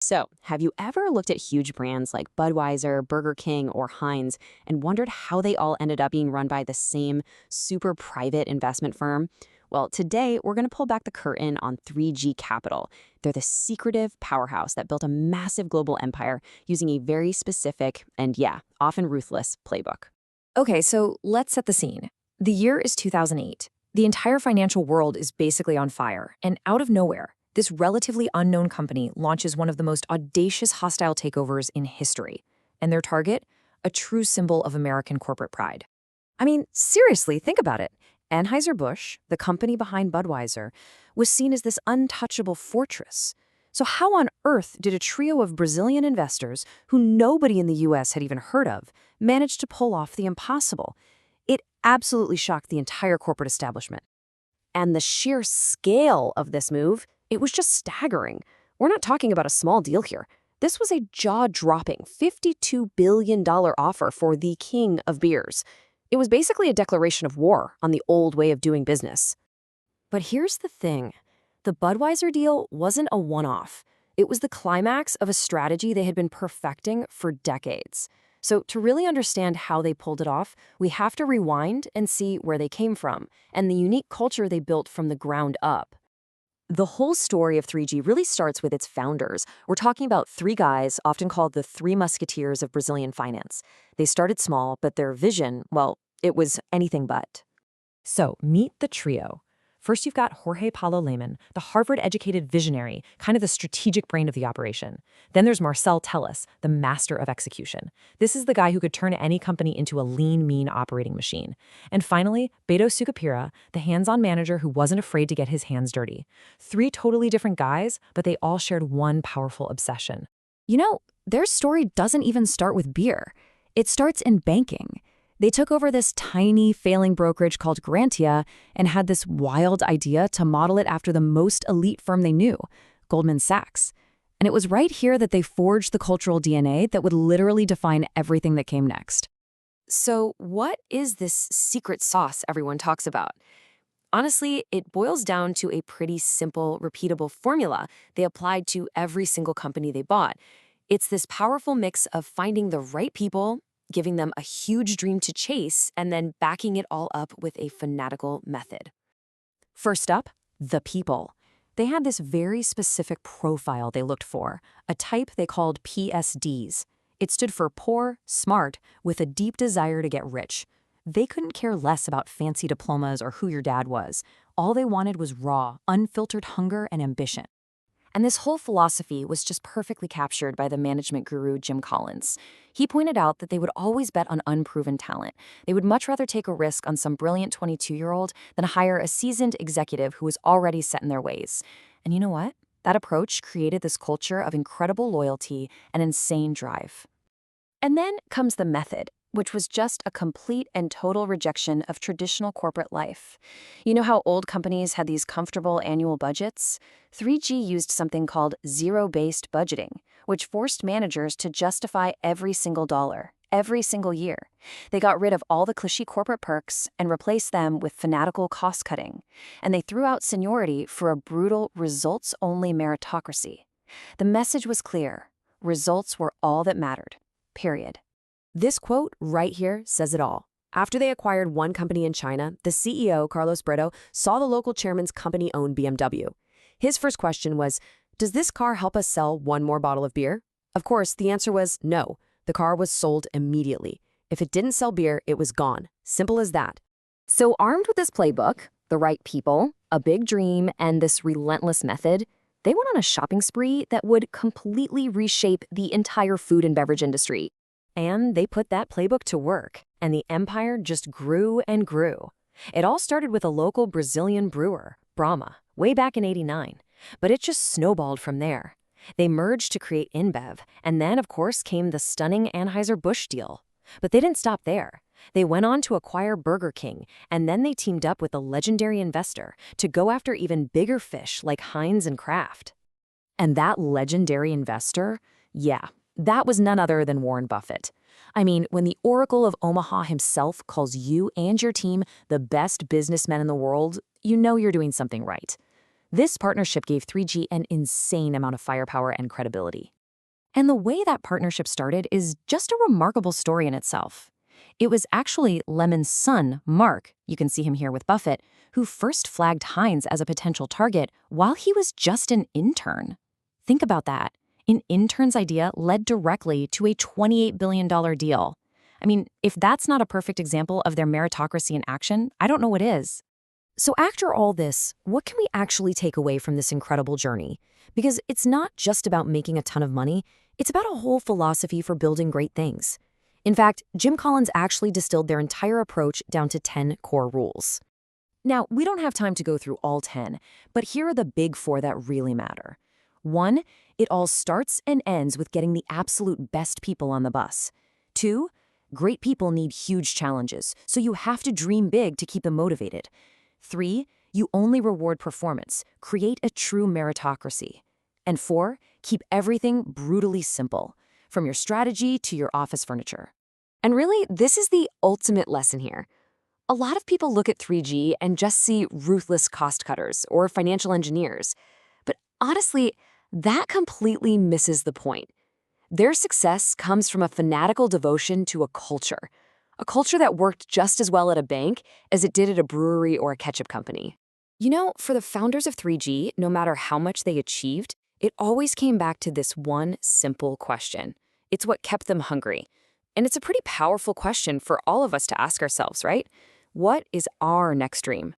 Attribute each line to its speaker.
Speaker 1: So, have you ever looked at huge brands like Budweiser, Burger King, or Heinz and wondered how they all ended up being run by the same super private investment firm? Well, today we're going to pull back the curtain on 3G Capital. They're the secretive powerhouse that built a massive global empire using a very specific and, yeah, often ruthless playbook.
Speaker 2: Okay, so let's set the scene. The year is 2008. The entire financial world is basically on fire, and out of nowhere, this relatively unknown company launches one of the most audacious hostile takeovers in history. And their target? A true symbol of American corporate pride. I mean, seriously, think about it. Anheuser-Busch, the company behind Budweiser, was seen as this untouchable fortress. So how on earth did a trio of Brazilian investors, who nobody in the US had even heard of, manage to pull off the impossible? It absolutely shocked the entire corporate establishment. And the sheer scale of this move, it was just staggering. We're not talking about a small deal here. This was a jaw-dropping $52 billion offer for the king of beers. It was basically a declaration of war on the old way of doing business. But here's the thing. The Budweiser deal wasn't a one-off. It was the climax of a strategy they had been perfecting for decades. So to really understand how they pulled it off, we have to rewind and see where they came from and the unique culture they built from the ground up. The whole story of 3G really starts with its founders. We're talking about three guys, often called the Three Musketeers of Brazilian finance. They started small, but their vision, well, it was anything but. So, meet the trio. First, you've got Jorge Paulo Lemann, the Harvard-educated visionary, kind of the strategic brain of the operation. Then there's Marcel Telles, the master of execution. This is the guy who could turn any company into a lean, mean operating machine. And finally, Beto Sucupira, the hands-on manager who wasn't afraid to get his hands dirty. Three totally different guys, but they all shared one powerful obsession. You know, their story doesn't even start with beer. It starts in banking. They took over this tiny, failing brokerage called Garantia and had this wild idea to model it after the most elite firm they knew, Goldman Sachs. And it was right here that they forged the cultural DNA that would literally define everything that came next. So what is this secret sauce everyone talks about? Honestly, it boils down to a pretty simple, repeatable formula they applied to every single company they bought. It's this powerful mix of finding the right people, giving them a huge dream to chase, and then backing it all up with a fanatical method. First up, the people. They had this very specific profile they looked for, a type they called PSDs. It stood for poor, smart, with a deep desire to get rich. They couldn't care less about fancy diplomas or who your dad was. All they wanted was raw, unfiltered hunger and ambition. And this whole philosophy was just perfectly captured by the management guru Jim Collins. He pointed out that they would always bet on unproven talent. They would much rather take a risk on some brilliant 22-year-old than hire a seasoned executive who was already set in their ways. And you know what? That approach created this culture of incredible loyalty and insane drive. And then comes the method, which was just a complete and total rejection of traditional corporate life. You know how old companies had these comfortable annual budgets? 3G used something called zero-based budgeting, which forced managers to justify every single dollar, every single year. They got rid of all the cliche corporate perks and replaced them with fanatical cost-cutting. And they threw out seniority for a brutal, results-only meritocracy. The message was clear. Results were all that mattered. Period. This quote right here says it all. After they acquired one company in China, the CEO, Carlos Brito, saw the local chairman's company-owned BMW. His first question was, does this car help us sell one more bottle of beer? Of course, the answer was no. The car was sold immediately. If it didn't sell beer, it was gone. Simple as that. So armed with this playbook, the right people, a big dream, and this relentless method, they went on a shopping spree that would completely reshape the entire food and beverage industry. And they put that playbook to work, and the empire just grew and grew. It all started with a local Brazilian brewer, Brahma, way back in '89, but it just snowballed from there. They merged to create InBev, and then, of course, came the stunning Anheuser-Busch deal. But they didn't stop there. They went on to acquire Burger King, and then they teamed up with a legendary investor to go after even bigger fish like Heinz and Kraft. And that legendary investor, yeah, that was none other than Warren Buffett. I mean, when the Oracle of Omaha himself calls you and your team the best businessmen in the world, you know you're doing something right. This partnership gave 3G an insane amount of firepower and credibility. And the way that partnership started is just a remarkable story in itself. It was actually Lemann's son, Mark, you can see him here with Buffett, who first flagged Heinz as a potential target while he was just an intern. Think about that. An intern's idea led directly to a $28 billion deal. I mean, if that's not a perfect example of their meritocracy in action, I don't know what is. So after all this, what can we actually take away from this incredible journey? Because it's not just about making a ton of money, it's about a whole philosophy for building great things. In fact, Jim Collins actually distilled their entire approach down to 10 core rules. Now, we don't have time to go through all 10, but here are the big 4 that really matter. 1, it all starts and ends with getting the absolute best people on the bus. 2, great people need huge challenges, so you have to dream big to keep them motivated. 3, you only reward performance, create a true meritocracy. And 4, keep everything brutally simple, from your strategy to your office furniture.
Speaker 1: And really, this is the ultimate lesson here. A lot of people look at 3G and just see ruthless cost cutters or financial engineers. But honestly, that completely misses the point. Their success comes from a fanatical devotion to a culture that worked just as well at a bank as it did at a brewery or a ketchup company. You know, for the founders of 3G, no matter how much they achieved, it always came back to this one simple question. It's what kept them hungry. And it's a pretty powerful question for all of us to ask ourselves, right? What is our next dream?